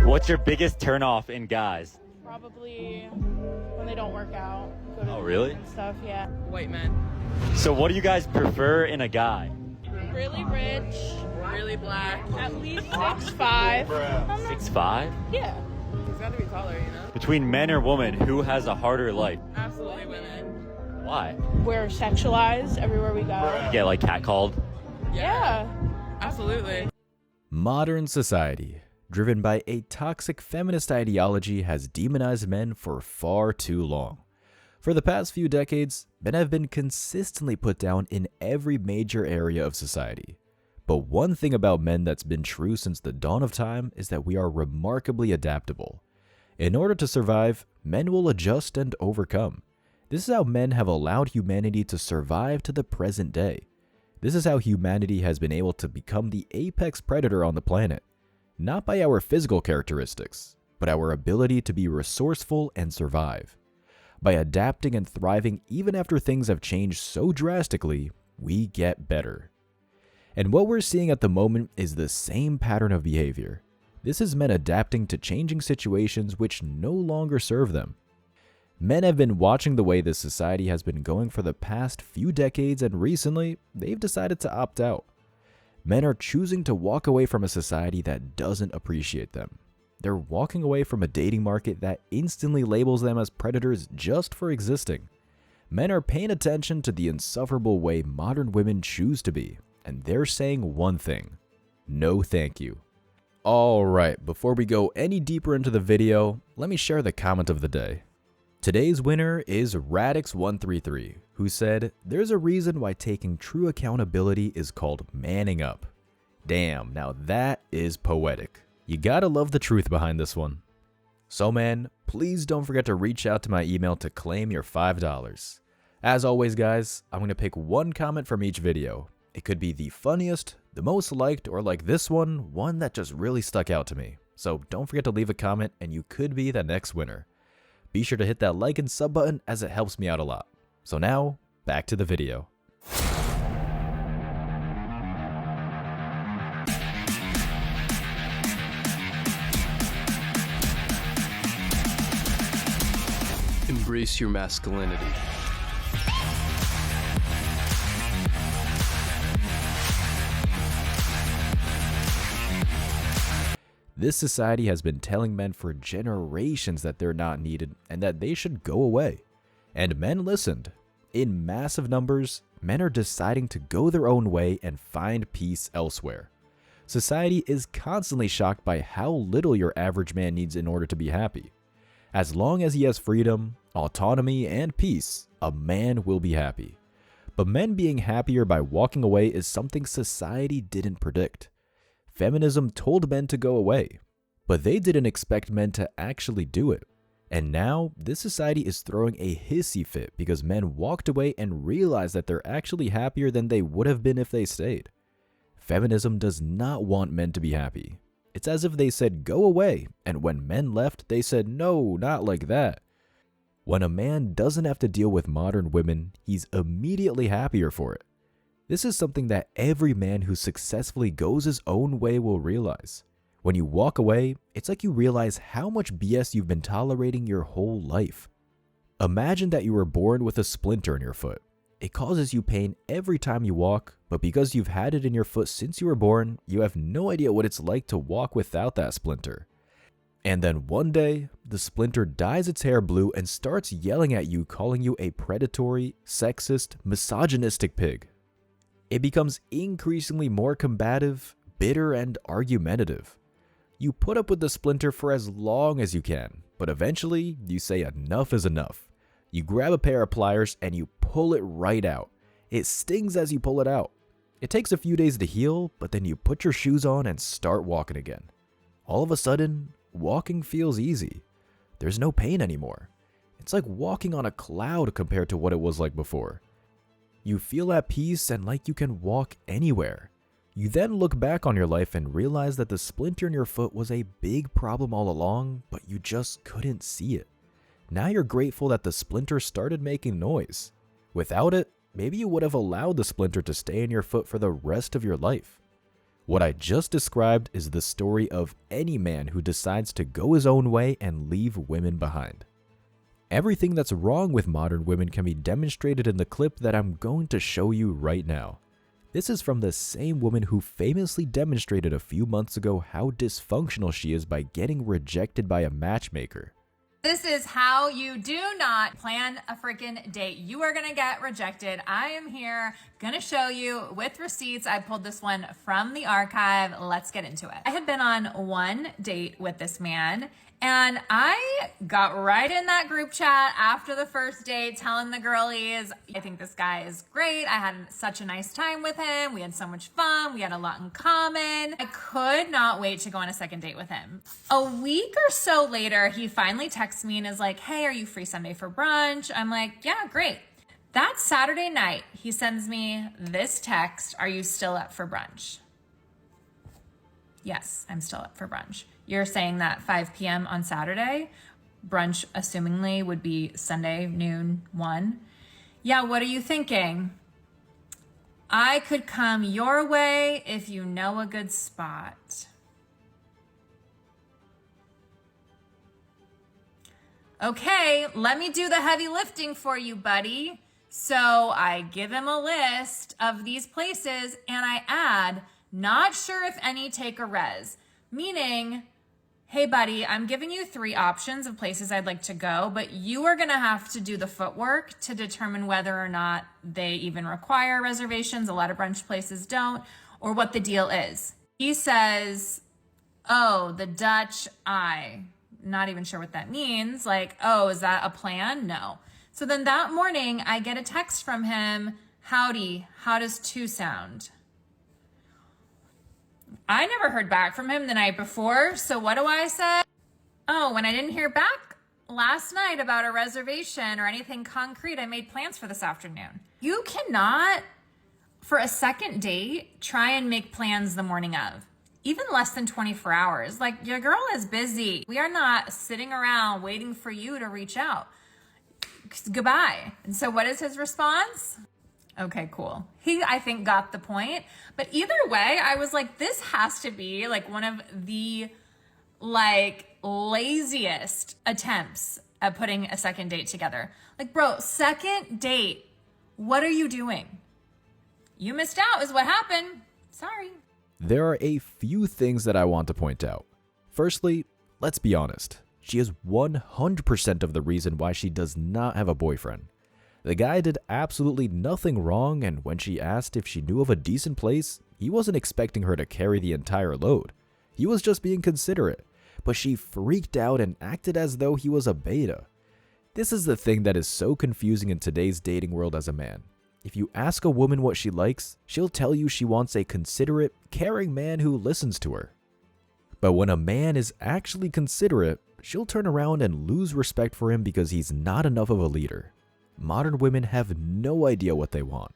What's your biggest turnoff in guys? Probably when they don't work out. Go to Oh, the really? gym and stuff, yeah. White men. So what do you guys prefer in a guy? Really rich, Really black. at least 6'5". 6'5"? Yeah. He's got to be taller, you know? Between men or women, who has a harder life? Absolutely women. Why? We're sexualized everywhere we go. Get like catcalled? Yeah. Absolutely. Modern society, driven by a toxic feminist ideology, has demonized men for far too long. For the past few decades, men have been consistently put down in every major area of society. But one thing about men that's been true since the dawn of time is that we are remarkably adaptable. In order to survive, men will adjust and overcome. This is how men have allowed humanity to survive to the present day. This is how humanity has been able to become the apex predator on the planet. Not by our physical characteristics, but our ability to be resourceful and survive. By adapting and thriving even after things have changed so drastically, we get better. And what we're seeing at the moment is the same pattern of behavior. This is men adapting to changing situations which no longer serve them. Men have been watching the way this society has been going for the past few decades, and recently, they've decided to opt out. Men are choosing to walk away from a society that doesn't appreciate them. They're walking away from a dating market that instantly labels them as predators just for existing. Men are paying attention to the insufferable way modern women choose to be, and they're saying one thing: no thank you. Alright, before we go any deeper into the video, let me share the comment of the day. Today's winner is Radix133, who said, "There's a reason why taking true accountability is called manning up." Damn, now that is poetic. You gotta love the truth behind this one. So man, please don't forget to reach out to my email to claim your $5. As always guys, I'm gonna pick one comment from each video. It could be the funniest, the most liked, or like this one that just really stuck out to me. So don't forget to leave a comment and you could be the next winner. Be sure to hit that like and sub button as it helps me out a lot. So now, back to the video. Embrace your masculinity. This society has been telling men for generations that they're not needed and that they should go away. And men listened. In massive numbers, men are deciding to go their own way and find peace elsewhere. Society is constantly shocked by how little your average man needs in order to be happy. As long as he has freedom, autonomy, and peace, a man will be happy. But men being happier by walking away is something society didn't predict. Feminism told men to go away, but they didn't expect men to actually do it. And now, this society is throwing a hissy fit because men walked away and realized that they're actually happier than they would have been if they stayed. Feminism does not want men to be happy. It's as if they said go away, and when men left, they said no, not like that. When a man doesn't have to deal with modern women, he's immediately happier for it. This is something that every man who successfully goes his own way will realize. When you walk away, it's like you realize how much BS you've been tolerating your whole life. Imagine that you were born with a splinter in your foot. It causes you pain every time you walk, but because you've had it in your foot since you were born, you have no idea what it's like to walk without that splinter. And then one day, the splinter dyes its hair blue and starts yelling at you, calling you a predatory, sexist, misogynistic pig. It becomes increasingly more combative, bitter, and argumentative. You put up with the splinter for as long as you can, but eventually, you say enough is enough. You grab a pair of pliers and you pull it right out. It stings as you pull it out. It takes a few days to heal, but then you put your shoes on and start walking again. All of a sudden, walking feels easy. There's no pain anymore. It's like walking on a cloud compared to what it was like before. You feel at peace and like you can walk anywhere. You then look back on your life and realize that the splinter in your foot was a big problem all along, but you just couldn't see it. Now you're grateful that the splinter started making noise. Without it, maybe you would have allowed the splinter to stay in your foot for the rest of your life. What I just described is the story of any man who decides to go his own way and leave women behind. Everything that's wrong with modern women can be demonstrated in the clip that I'm going to show you right now. This is from the same woman who famously demonstrated a few months ago how dysfunctional she is by getting rejected by a matchmaker. This is how you do not plan a freaking date. You are gonna get rejected. I am here, gonna show you with receipts. I pulled this one from the archive. Let's get into it. I had been on one date with this man, and I got right in that group chat after the first date telling the girlies, I think this guy is great. I had such a nice time with him. We had so much fun. We had a lot in common. I could not wait to go on a second date with him. A week or so later, he finally texts me and is like, hey, are you free Sunday for brunch? I'm like, yeah, great. That Saturday night, he sends me this text, are you still up for brunch? Yes, I'm still up for brunch. You're saying that 5 p.m. on Saturday, brunch assumingly would be Sunday, noon, 1. Yeah, what are you thinking? I could come your way if you know a good spot. Okay, let me do the heavy lifting for you, buddy. So I give him a list of these places and I add, not sure if any take a res, meaning, hey buddy, I'm giving you 3 options of places I'd like to go, but you are gonna have to do the footwork to determine whether or not they even require reservations. A lot of brunch places don't, or what the deal is. He says, oh, the Dutch eye. Not even sure what that means. Like, oh, is that a plan? No. So then that morning I get a text from him, howdy, how does 2 sound? I never heard back from him the night before, so what do I say? Oh, when I didn't hear back last night about a reservation or anything concrete, I made plans for this afternoon. You cannot, for a second date, try and make plans the morning of. Even less than 24 hours. Like, your girl is busy. We are not sitting around waiting for you to reach out. Goodbye. And so what is his response? Okay, cool. He, I think, got the point. But either way, I was like, this has to be like one of the laziest attempts at putting a second date together. Like, bro, second date, what are you doing? You missed out is what happened. Sorry. There are a few things that I want to point out. Firstly, let's be honest. She is 100% of the reason why she does not have a boyfriend. The guy did absolutely nothing wrong, and when she asked if she knew of a decent place, he wasn't expecting her to carry the entire load. He was just being considerate, but she freaked out and acted as though he was a beta. This is the thing that is so confusing in today's dating world as a man. If you ask a woman what she likes, she'll tell you she wants a considerate, caring man who listens to her. But when a man is actually considerate, she'll turn around and lose respect for him because he's not enough of a leader. Modern women have no idea what they want.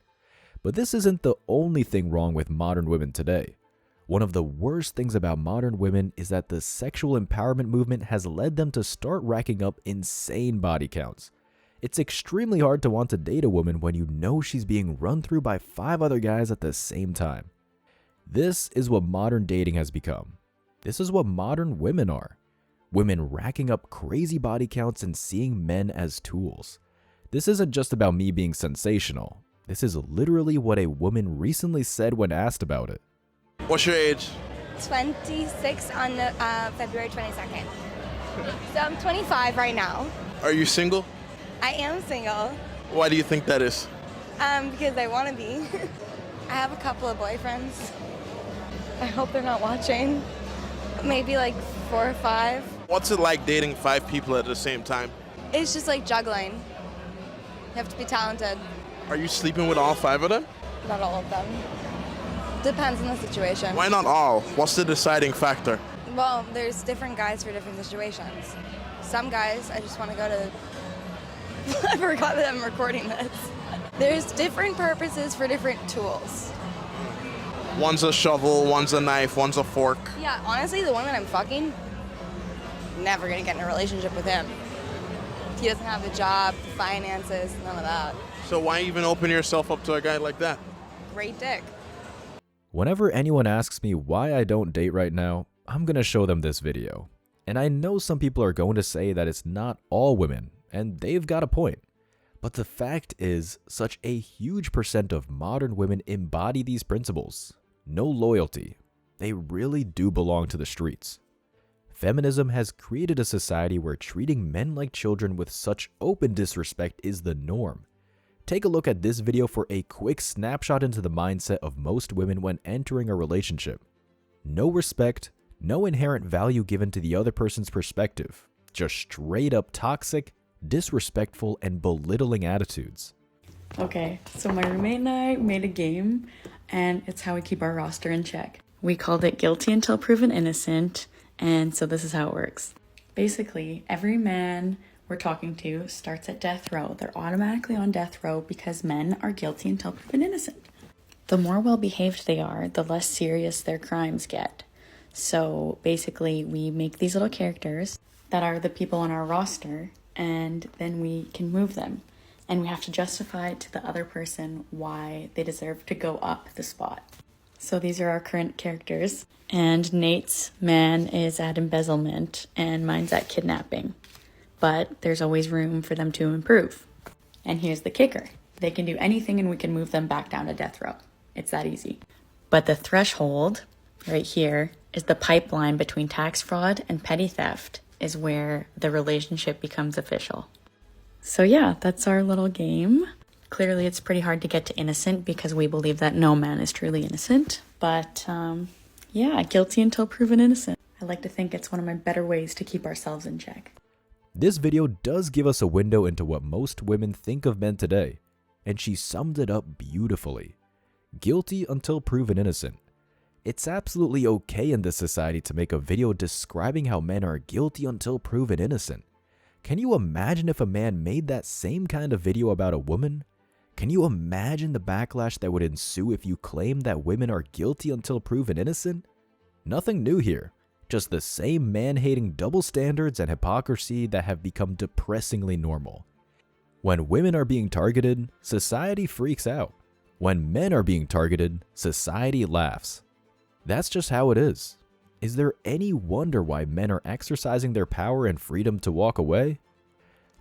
But this isn't the only thing wrong with modern women today. One of the worst things about modern women is that the sexual empowerment movement has led them to start racking up insane body counts. It's extremely hard to want to date a woman when you know she's being run through by 5 other guys at the same time. This is what modern dating has become. This is what modern women are. Women racking up crazy body counts and seeing men as tools. This isn't just about me being sensational. This is literally what a woman recently said when asked about it. What's your age? 26 on the, February 22nd. So I'm 25 right now. Are you single? I am single. Why do you think that is? Because I want to be. I have a couple of boyfriends. I hope they're not watching. Maybe like 4 or 5. What's it like dating 5 people at the same time? It's just like juggling. You have to be talented. Are you sleeping with all 5 of them? Not all of them. Depends on the situation. Why not all? What's the deciding factor? Well, there's different guys for different situations. Some guys, I just want to go to... I forgot that I'm recording this. There's different purposes for different tools. One's a shovel, one's a knife, one's a fork. Yeah, honestly, the one that I'm fucking, never gonna get in a relationship with him. He doesn't have the job, the finances, none of that. So why even open yourself up to a guy like that? Great dick. Whenever anyone asks me why I don't date right now, I'm gonna show them this video. And I know some people are going to say that it's not all women, and they've got a point. But the fact is, such a huge percent of modern women embody these principles. No loyalty. They really do belong to the streets. Feminism has created a society where treating men like children with such open disrespect is the norm. Take a look at this video for a quick snapshot into the mindset of most women when entering a relationship. No respect, no inherent value given to the other person's perspective. Just straight up toxic, disrespectful, and belittling attitudes. Okay, so my roommate and I made a game, and it's how we keep our roster in check. We called it Guilty Until Proven Innocent, and so this is how it works. Basically, every man we're talking to starts at death row. They're automatically on death row because men are guilty until proven innocent. The more well-behaved they are, the less serious their crimes get. So basically, we make these little characters that are the people on our roster, and then we can move them. And we have to justify to the other person why they deserve to go up the spot. So these are our current characters. And Nate's man is at embezzlement, and mine's at kidnapping. But there's always room for them to improve. And here's the kicker. They can do anything and we can move them back down to death row. It's that easy. But the threshold right here is the pipeline between tax fraud and petty theft is where the relationship becomes official. So yeah, that's our little game. Clearly it's pretty hard to get to innocent because we believe that no man is truly innocent. But yeah, guilty until proven innocent. I like to think it's one of my better ways to keep ourselves in check. This video does give us a window into what most women think of men today, and she summed it up beautifully. Guilty until proven innocent. It's absolutely okay in this society to make a video describing how men are guilty until proven innocent. Can you imagine if a man made that same kind of video about a woman? Can you imagine the backlash that would ensue if you claimed that women are guilty until proven innocent? Nothing new here. Just the same man-hating double standards and hypocrisy that have become depressingly normal. When women are being targeted, society freaks out. When men are being targeted, society laughs. That's just how it is. Is there any wonder why men are exercising their power and freedom to walk away?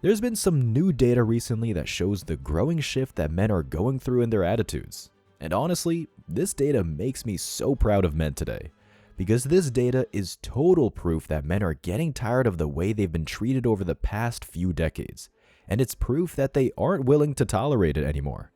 There's been some new data recently that shows the growing shift that men are going through in their attitudes. And honestly, this data makes me so proud of men today. Because this data is total proof that men are getting tired of the way they've been treated over the past few decades, and it's proof that they aren't willing to tolerate it anymore.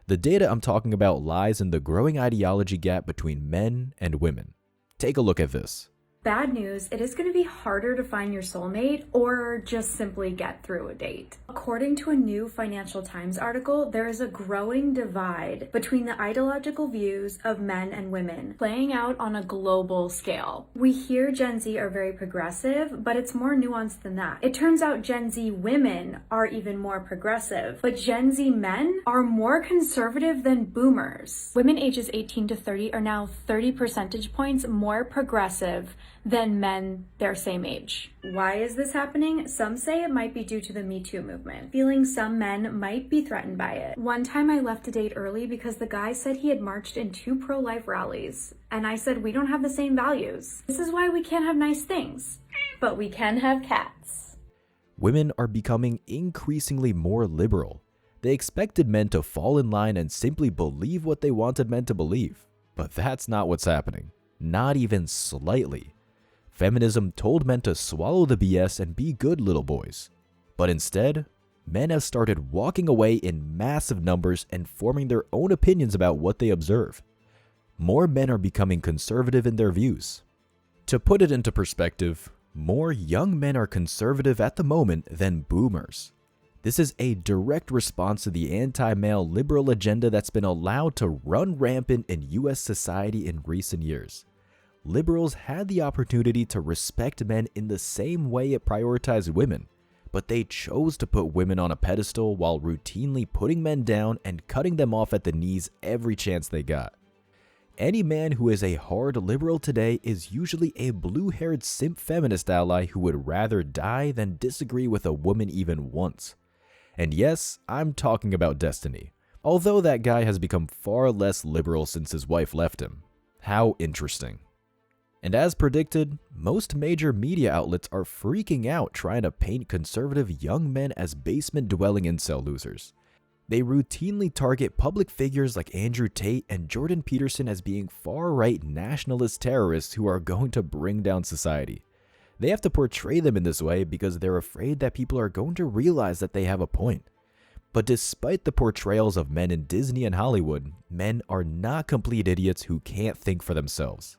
The data I'm talking about lies in the growing ideology gap between men and women. Take a look at this. Bad news, it is going to be harder to find your soulmate or just simply get through a date. According to a new Financial Times article, there is a growing divide between the ideological views of men and women, playing out on a global scale. We hear Gen Z are very progressive, but it's more nuanced than that. It turns out Gen Z women are even more progressive, but Gen Z men are more conservative than boomers. Women ages 18 to 30 are now 30 percentage points more progressive than men their same age. Why is this happening? Some say it might be due to the Me Too movement, feeling some men might be threatened by it. One time I left a date early because the guy said he had marched in 2 pro-life rallies, and I said we don't have the same values. This is why we can't have nice things, but we can have cats. Women are becoming increasingly more liberal. They expected men to fall in line and simply believe what they wanted men to believe. But that's not what's happening. Not even slightly. Feminism told men to swallow the BS and be good little boys. But instead, men have started walking away in massive numbers and forming their own opinions about what they observe. More men are becoming conservative in their views. To put it into perspective, more young men are conservative at the moment than boomers. This is a direct response to the anti-male liberal agenda that's been allowed to run rampant in US society in recent years. Liberals had the opportunity to respect men in the same way it prioritized women, but they chose to put women on a pedestal while routinely putting men down and cutting them off at the knees every chance they got. Any man who is a hard liberal today is usually a blue-haired simp feminist ally who would rather die than disagree with a woman even once. And yes, I'm talking about Destiny. Although that guy has become far less liberal since his wife left him. How interesting. And as predicted, most major media outlets are freaking out trying to paint conservative young men as basement-dwelling incel losers. They routinely target public figures like Andrew Tate and Jordan Peterson as being far-right nationalist terrorists who are going to bring down society. They have to portray them in this way because they're afraid that people are going to realize that they have a point. But despite the portrayals of men in Disney and Hollywood, men are not complete idiots who can't think for themselves.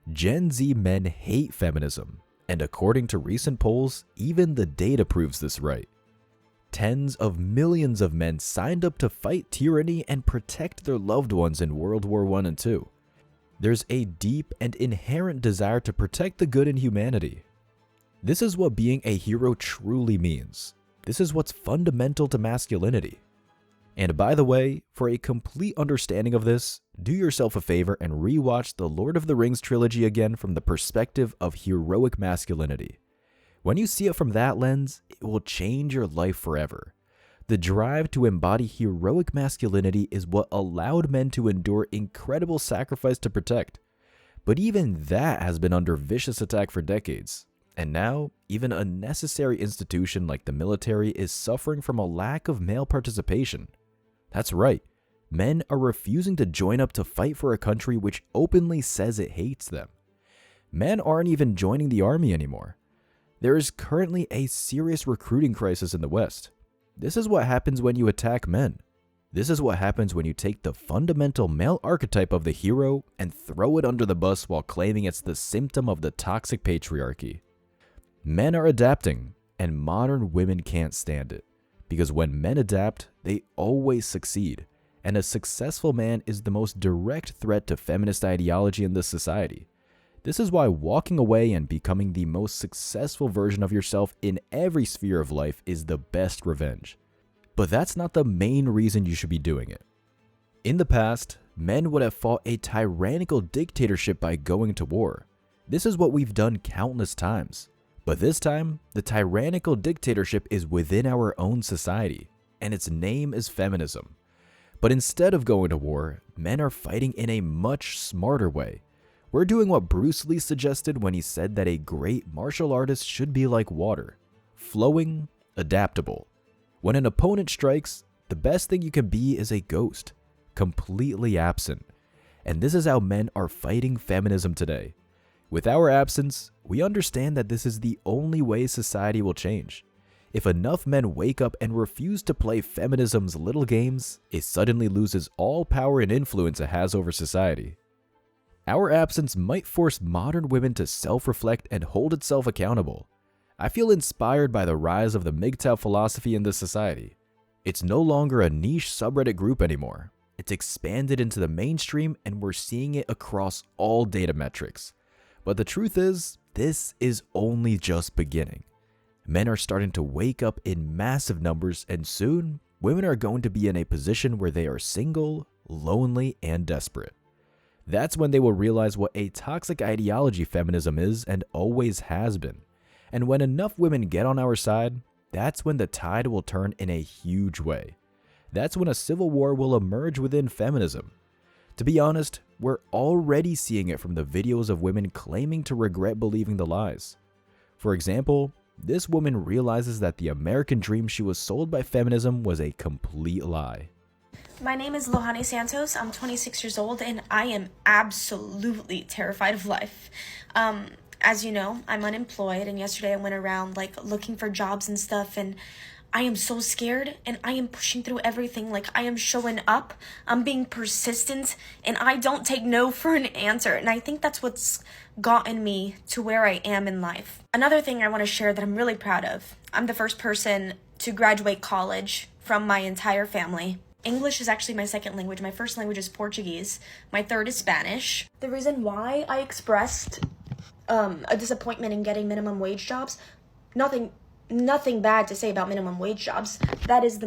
Gen Z men hate feminism, and according to recent polls, even the data proves this right. Tens of millions of men signed up to fight tyranny and protect their loved ones in World War I and II. There's a deep and inherent desire to protect the good in humanity. This is what being a hero truly means. This is what's fundamental to masculinity. And by the way, for a complete understanding of this, do yourself a favor and rewatch the Lord of the Rings trilogy again from the perspective of heroic masculinity. When you see it from that lens, it will change your life forever. The drive to embody heroic masculinity is what allowed men to endure incredible sacrifice to protect. But even that has been under vicious attack for decades. And now, even a necessary institution like the military is suffering from a lack of male participation. That's right, men are refusing to join up to fight for a country which openly says it hates them. Men aren't even joining the army anymore. There is currently a serious recruiting crisis in the West. This is what happens when you attack men. This is what happens when you take the fundamental male archetype of the hero and throw it under the bus while claiming it's the symptom of the toxic patriarchy. Men are adapting, and modern women can't stand it. Because when men adapt, they always succeed, and a successful man is the most direct threat to feminist ideology in this society. This is why walking away and becoming the most successful version of yourself in every sphere of life is the best revenge. But that's not the main reason you should be doing it. In the past, men would have fought a tyrannical dictatorship by going to war. This is what we've done countless times. But this time, the tyrannical dictatorship is within our own society, and its name is feminism. But instead of going to war, men are fighting in a much smarter way. We're doing what Bruce Lee suggested when he said that a great martial artist should be like water, flowing, adaptable. When an opponent strikes, the best thing you can be is a ghost, completely absent. And this is how men are fighting feminism today. With our absence, we understand that this is the only way society will change. If enough men wake up and refuse to play feminism's little games, it suddenly loses all power and influence it has over society. Our absence might force modern women to self-reflect and hold itself accountable. I feel inspired by the rise of the MGTOW philosophy in this society. It's no longer a niche subreddit group anymore. It's expanded into the mainstream, and we're seeing it across all data metrics. But the truth is, this is only just beginning. Men are starting to wake up in massive numbers, and soon, women are going to be in a position where they are single, lonely, and desperate. That's when they will realize what a toxic ideology feminism is and always has been. And when enough women get on our side, that's when the tide will turn in a huge way. That's when a civil war will emerge within feminism. To be honest, we're already seeing it from the videos of women claiming to regret believing the lies. For example, this woman realizes that the American dream she was sold by feminism was a complete lie. My name is Lohani Santos. I'm 26 years old and I am absolutely terrified of life. As you know, I'm unemployed, and yesterday I went around looking for jobs and stuff, and I am so scared, and I am pushing through everything. I am showing up, I'm being persistent, and I don't take no for an answer. And I think that's what's gotten me to where I am in life. Another thing I want to share that I'm really proud of. I'm the first person to graduate college from my entire family. English is actually my second language. My first language is Portuguese. My third is Spanish. The reason why I expressed a disappointment in getting minimum wage jobs, nothing bad to say about minimum wage jobs. That is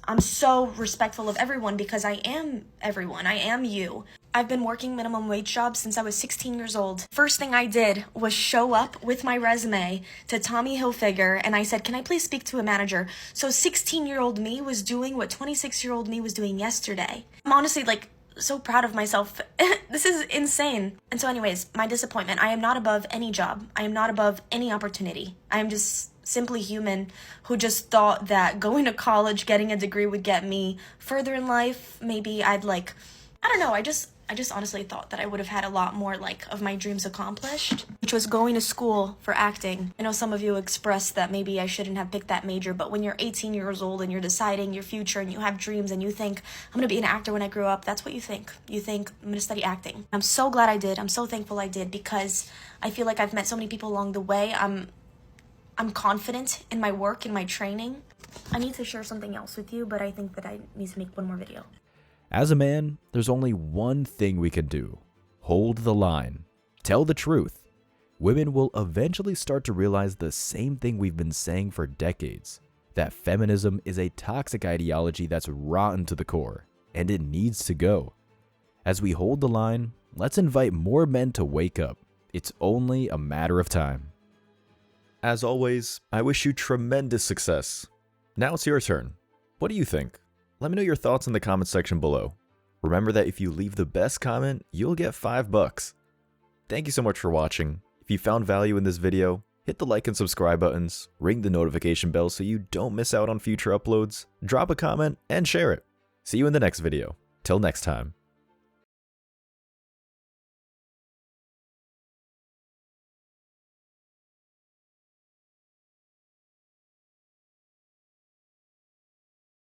I'm so respectful of everyone because I am everyone. I am you. I've been working minimum wage jobs since I was 16 years old. First thing I did was show up with my resume to Tommy Hilfiger, and I said, can I please speak to a manager? So 16-year-old me was doing what 26-year-old me was doing yesterday. I'm honestly so proud of myself. This is insane. And so anyways, my disappointment. I am not above any job. I am not above any opportunity. I am just simply human who just thought that going to college, getting a degree would get me further in life. Maybe I'd like, I don't know, I just honestly thought that I would have had a lot more like of my dreams accomplished, which was going to school for acting. I know some of you expressed that maybe I shouldn't have picked that major, but when you're 18 years old and you're deciding your future and you have dreams and you think, I'm gonna be an actor when I grow up, that's what you think. You think, I'm gonna study acting. I'm so glad I did. I'm so thankful I did, because I feel like I've met so many people along the way. I'm confident in my work, in my training. I need to share something else with you, but I think that I need to make one more video. As a man, there's only one thing we can do. Hold the line. Tell the truth. Women will eventually start to realize the same thing we've been saying for decades, that feminism is a toxic ideology that's rotten to the core, and it needs to go. As we hold the line, let's invite more men to wake up. It's only a matter of time. As always, I wish you tremendous success. Now it's your turn. What do you think? Let me know your thoughts in the comment section below. Remember that if you leave the best comment, you'll get $5. Thank you so much for watching. If you found value in this video, hit the like and subscribe buttons, ring the notification bell so you don't miss out on future uploads, drop a comment, and share it. See you in the next video. Till next time.